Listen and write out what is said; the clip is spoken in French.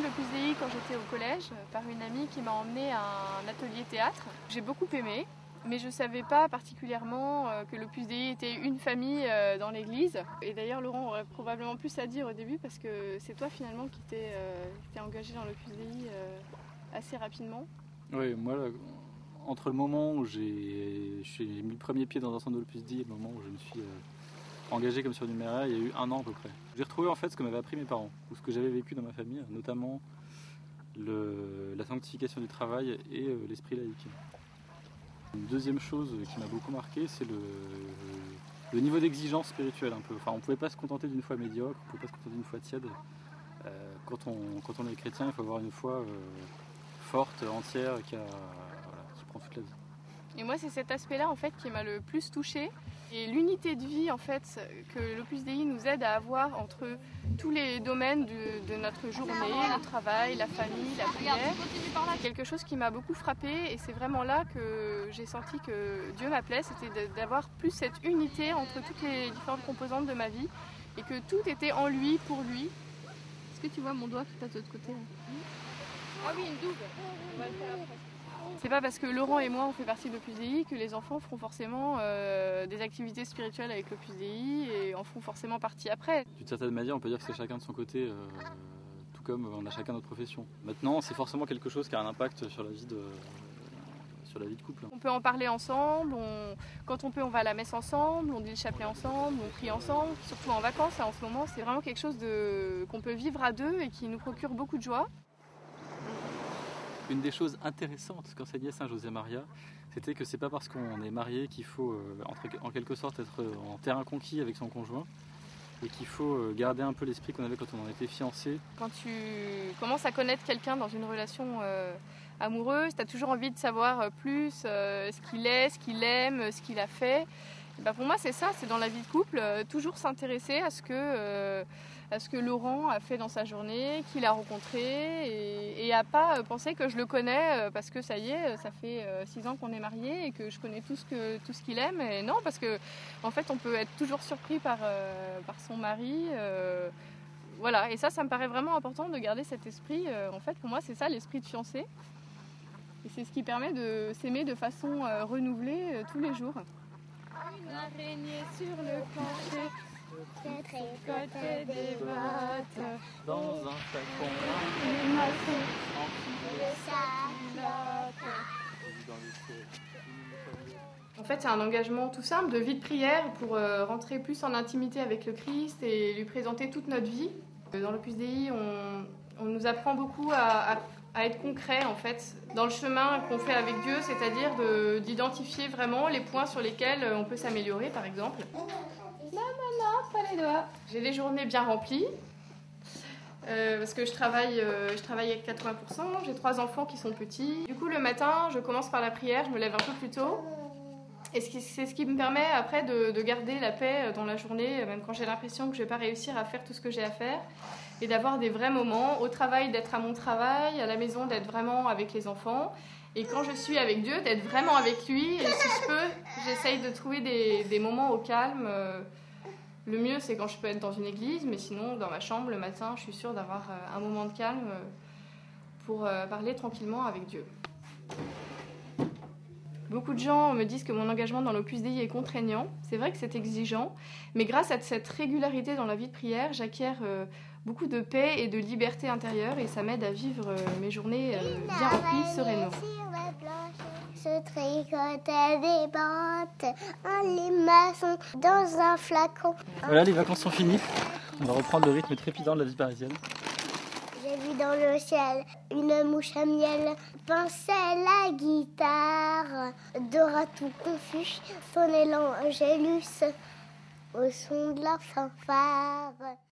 l'Opus Dei quand j'étais au collège par une amie qui m'a emmenée à un atelier théâtre. J'ai beaucoup aimé, mais je ne savais pas particulièrement que l'Opus Dei était une famille dans l'église. Et d'ailleurs Laurent aurait probablement plus à dire au début parce que c'est toi finalement qui t'es engagé dans l'Opus Dei assez rapidement. Oui, moi, là, entre le moment où j'ai mis le premier pied dans un centre de l'Opus Dei et le moment où je me suis engagé comme surnuméraire, il y a eu 1 an à peu près. J'ai retrouvé en fait ce que m'avaient appris mes parents, ou ce que j'avais vécu dans ma famille, notamment la sanctification du travail et l'esprit laïque. Une deuxième chose qui m'a beaucoup marqué, c'est le niveau d'exigence spirituelle un peu. Enfin, on ne pouvait pas se contenter d'une foi médiocre, on ne pouvait pas se contenter d'une foi tiède. Quand on est chrétien, il faut avoir une foi forte, entière, qui prend toute la vie. Et moi, c'est cet aspect-là en fait qui m'a le plus touchée. Et l'unité de vie en fait que l'Opus Dei nous aide à avoir entre tous les domaines de notre journée, le travail, la famille, la prière, c'est quelque chose qui m'a beaucoup frappée et c'est vraiment là que j'ai senti que Dieu m'appelait, c'était d'avoir plus cette unité entre toutes les différentes composantes de ma vie et que tout était en lui, pour lui. Est-ce que tu vois mon doigt qui passe de l'autre côté là ? Ah oui, une double. On va le faire après. C'est pas parce que Laurent et moi on fait partie de l'Opus Dei que les enfants feront forcément des activités spirituelles avec l'Opus Dei et en feront forcément partie après. D'une certaine manière, on peut dire que c'est chacun de son côté, tout comme on a chacun notre profession. Maintenant, c'est forcément quelque chose qui a un impact sur la vie de couple. On peut en parler ensemble, quand on peut on va à la messe ensemble, on dit le chapelet ensemble, on prie ensemble, surtout en vacances en ce moment. C'est vraiment quelque chose qu'on peut vivre à deux et qui nous procure beaucoup de joie. Une des choses intéressantes qu'enseignait Saint José Maria, c'était que c'est pas parce qu'on est marié qu'il faut en quelque sorte être en terrain conquis avec son conjoint et qu'il faut garder un peu l'esprit qu'on avait quand on en était fiancé. Quand tu commences à connaître quelqu'un dans une relation amoureuse, tu as toujours envie de savoir plus ce qu'il est, ce qu'il aime, ce qu'il a fait. Et ben pour moi c'est ça, c'est dans la vie de couple, toujours s'intéresser à ce que Laurent a fait dans sa journée, qu'il a rencontré et à pas penser que je le connais parce que ça y est, ça fait 6 ans qu'on est mariés et que je connais tout ce qu'il aime. Et non, parce que en fait on peut être toujours surpris par son mari. Voilà, et ça me paraît vraiment important de garder cet esprit. En fait, pour moi, c'est ça l'esprit de fiancé. Et c'est ce qui permet de s'aimer de façon renouvelée tous les jours. Une araignée sur le plancher, côté des bottes, Dans un flacon, les maçons, En fait, c'est un engagement tout simple de vie de prière pour rentrer plus en intimité avec le Christ et lui présenter toute notre vie. Dans l'Opus Dei, on nous apprend beaucoup à être concret en fait dans le chemin qu'on fait avec Dieu, c'est-à-dire d'identifier vraiment les points sur lesquels on peut s'améliorer, par exemple. Non, pas les doigts. J'ai les journées bien remplies. Parce que je travaille avec 80%, j'ai 3 enfants qui sont petits. Du coup, le matin, je commence par la prière, je me lève un peu plus tôt. Et c'est ce qui me permet après de garder la paix dans la journée, même quand j'ai l'impression que je ne vais pas réussir à faire tout ce que j'ai à faire. Et d'avoir des vrais moments, au travail, d'être à mon travail, à la maison, d'être vraiment avec les enfants. Et quand je suis avec Dieu, d'être vraiment avec lui. Et si je peux, j'essaye de trouver des moments au calme. Le mieux, c'est quand je peux être dans une église, mais sinon, dans ma chambre, le matin, je suis sûre d'avoir un moment de calme pour parler tranquillement avec Dieu. Beaucoup de gens me disent que mon engagement dans l'Opus Dei est contraignant. C'est vrai que c'est exigeant, mais grâce à cette régularité dans la vie de prière, j'acquiers beaucoup de paix et de liberté intérieure et ça m'aide à vivre mes journées bien remplies, sereinement. Se tricotait des bottes, les maçons dans un flacon. Voilà, les vacances sont finies. On va reprendre le rythme trépidant de la vie parisienne. J'ai vu dans le ciel une mouche à miel pinçait la guitare. Dora tout confus sonnait l'Angélus au son de la fanfare.